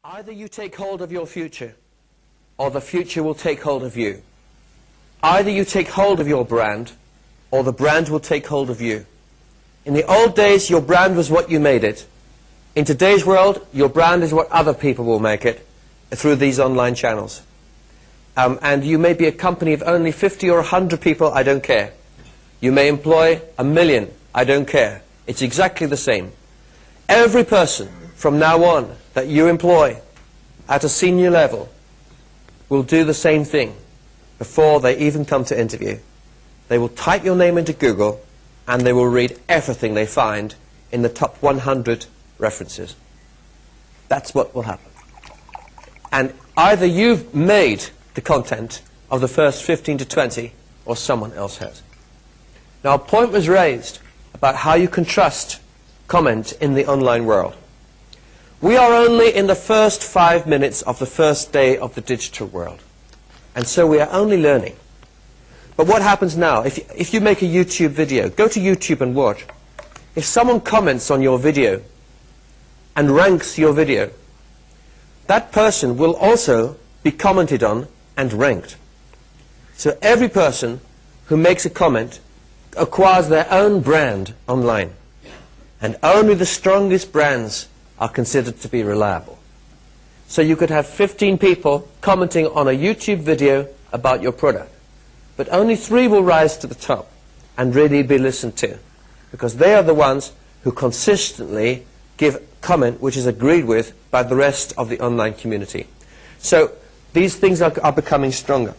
Either you take hold of your future, or the future will take hold of you. Either you take hold of your brand, or the brand will take hold of you. In the old days, your brand was what you made it. In today's world, your brand is what other people will make it through these online channels. And you may be a company of only 50 or 100 people, I don't care. You may employ 1 million, I don't care. It's exactly the same. Every person from now on that you employ at a senior level will do the same thing before they even come to interview. They will type your name into Google and they will read everything they find in the top 100 references. That's what will happen. And either you've made the content of the first 15 to 20 or someone else has. Now, a point was raised about how you can trust comment in the online world. We are only in the first 5 minutes of the first day of the digital world. And so we are only learning. But what happens now? If you make a YouTube video, go to YouTube and watch. If someone comments on your video and ranks your video, that person will also be commented on and ranked. So every person who makes a comment acquires their own brand online. And only the strongest brands are considered to be reliable. So you could have 15 people commenting on a YouTube video about your product, but only 3 will rise to the top and really be listened to, because they are the ones who consistently give comment which is agreed with by the rest of the online community. So these things are becoming stronger.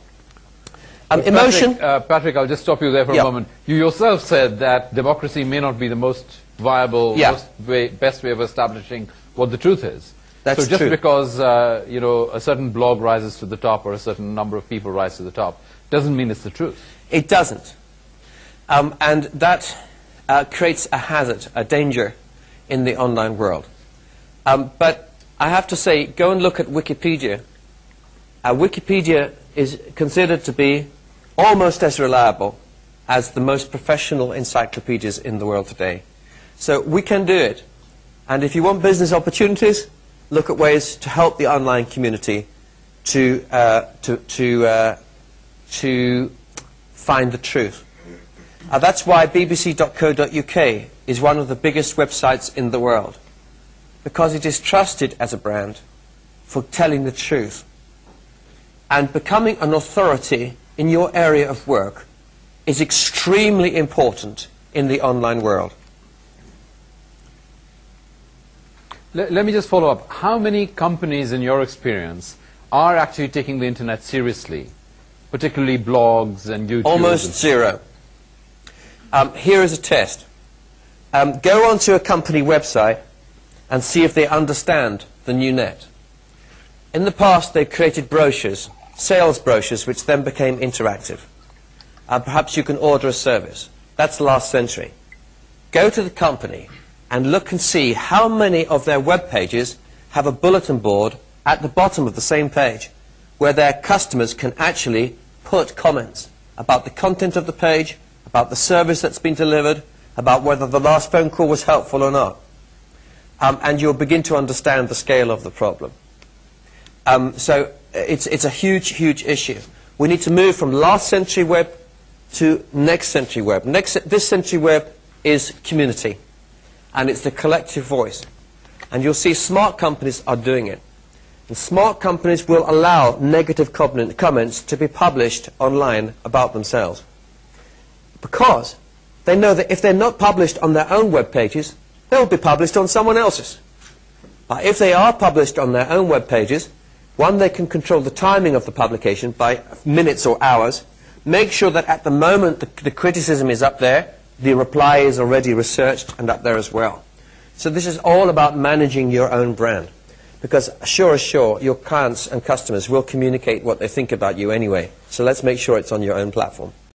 Emotion. Patrick, I'll just stop you there for a moment. You yourself said that democracy may not be the most viable, best way of establishing what the truth is. That's so just true. because a certain blog rises to the top or a certain number of people rise to the top doesn't mean it's the truth. It doesn't. And that creates a hazard, a danger in the online world. But I have to say, go and look at Wikipedia. Wikipedia is considered to be almost as reliable as the most professional encyclopedias in the world today. So we can do it. And if you want business opportunities, look at ways to help the online community to find the truth. That's why bbc.co.uk is one of the biggest websites in the world, because it is trusted as a brand for telling the truth. And becoming an authority in your area of work is extremely important in the online world. Let me just follow up. How many companies, in your experience, are actually taking the internet seriously, particularly blogs and YouTube? Almost zero. Here is a test. Go onto a company website and see if they understand the new net. In the past, they created brochures, sales brochures, which then became interactive. Perhaps you can order a service. That's last century. Go to the company and look and see how many of their web pages have a bulletin board at the bottom of the same page, where their customers can actually put comments about the content of the page, about the service that's been delivered, about whether the last phone call was helpful or not. And you'll begin to understand the scale of the problem. So it's a huge, huge issue. We need to move from last century web to next century web. This century web is community, and it's the collective voice. And you'll see smart companies are doing it. And smart companies will allow negative comments to be published online about themselves, because they know that if they're not published on their own web pages, they'll be published on someone else's. But if they are published on their own web pages, one, they can control the timing of the publication by minutes or hours, make sure that at the moment the criticism is up there, the reply is already researched and up there as well. So this is all about managing your own brand, because sure as sure, your clients and customers will communicate what they think about you anyway. So let's make sure it's on your own platform.